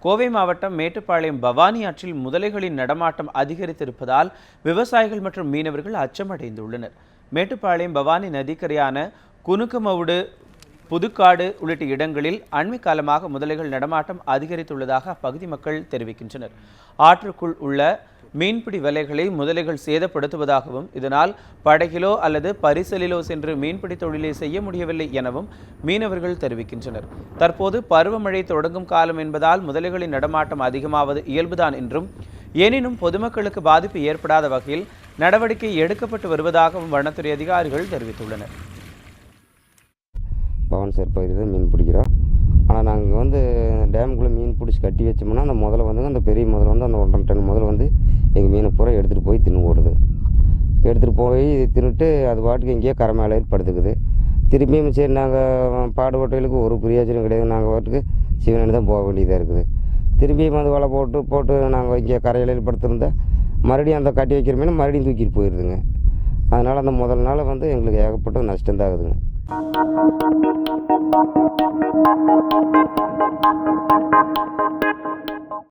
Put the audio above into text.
கோவை மாவட்டம் மேட்டுப்பாளையம் பவானி ஆற்றில் முதலைகளின் நடமாட்டம் அதிகரித்திருப்பதால் விவசாயிகள் மற்றும் மீனவர்கள் அச்சமடைந்துள்ளனர். மேட்டுப்பாளையம் பவானி நதிக்கரையான குனுக்கமவுடு, புதுக்காடு உள்ளிட்ட இடங்களில் அண்மை காலமாக முதலைகள் நடமாட்டம் அதிகரித்துள்ளதாக அப்பகுதி மக்கள் தெரிவிக்கின்றனர். ஆற்றுக்குள் உள்ள மீன்பிடி வலைகளை முதலைகள் சேதப்படுத்துவதாகவும், இதனால் படகிலோ அல்லது பரிசலிலோ சென்று மீன்பிடி தொழிலை செய்ய முடியவில்லை எனவும் மீனவர்கள் தெரிவிக்கின்றனர். தற்போது பருவமழை தொடங்கும் காலம் என்பதால் முதலைகளின் நடமாட்டம் அதிகமாவது இயல்புதான் என்றும், எனினும் பொதுமக்களுக்கு பாதிப்பு ஏற்படாத வகையில் நடவடிக்கை எடுக்கப்பட்டு வருவதாகவும் வனத்துறை அதிகாரிகள் தெரிவித்துள்ளனர். பவானி சார் பகுதியில் மீன் பிடிக்கிறோம். ஆனால் நாங்கள் டேமுக்குள்ளே மீன் பிடிச்சி கட்டி வச்சோம்னா அந்த முதல்ல அந்த பெரிய முதல்ல அந்த 1.5 டன் முதல்ல எங்கள் மீனை பூரா எடுத்துகிட்டு போய் தின்னு ஓடுது. எடுத்துகிட்டு போய் தின்னுட்டு அது பாட்டுக்கு எங்கேயோ கரை மேலே படுத்துக்குது. திரும்பியும் சரி நாங்கள் பாடுபட்டவர்களுக்கு ஒரு பிரயோஜனம் கிடையாது. நாங்கள் பாட்டுக்கு சிவனு தான் போக வேண்டியதாக இருக்குது. திரும்பியும் அது வலை போட்டு நாங்கள் இங்கே கரையில படுத்துருந்தால் மறுபடியும் அந்த கட்டி வைக்கிற மீன் மறுபடியும் தூக்கிட்டு போயிடுதுங்க. அதனால் அந்த முதல் நாள் எங்களுக்கு ஏகப்பட்ட நஷ்டம் தான் ஆகுதுங்க.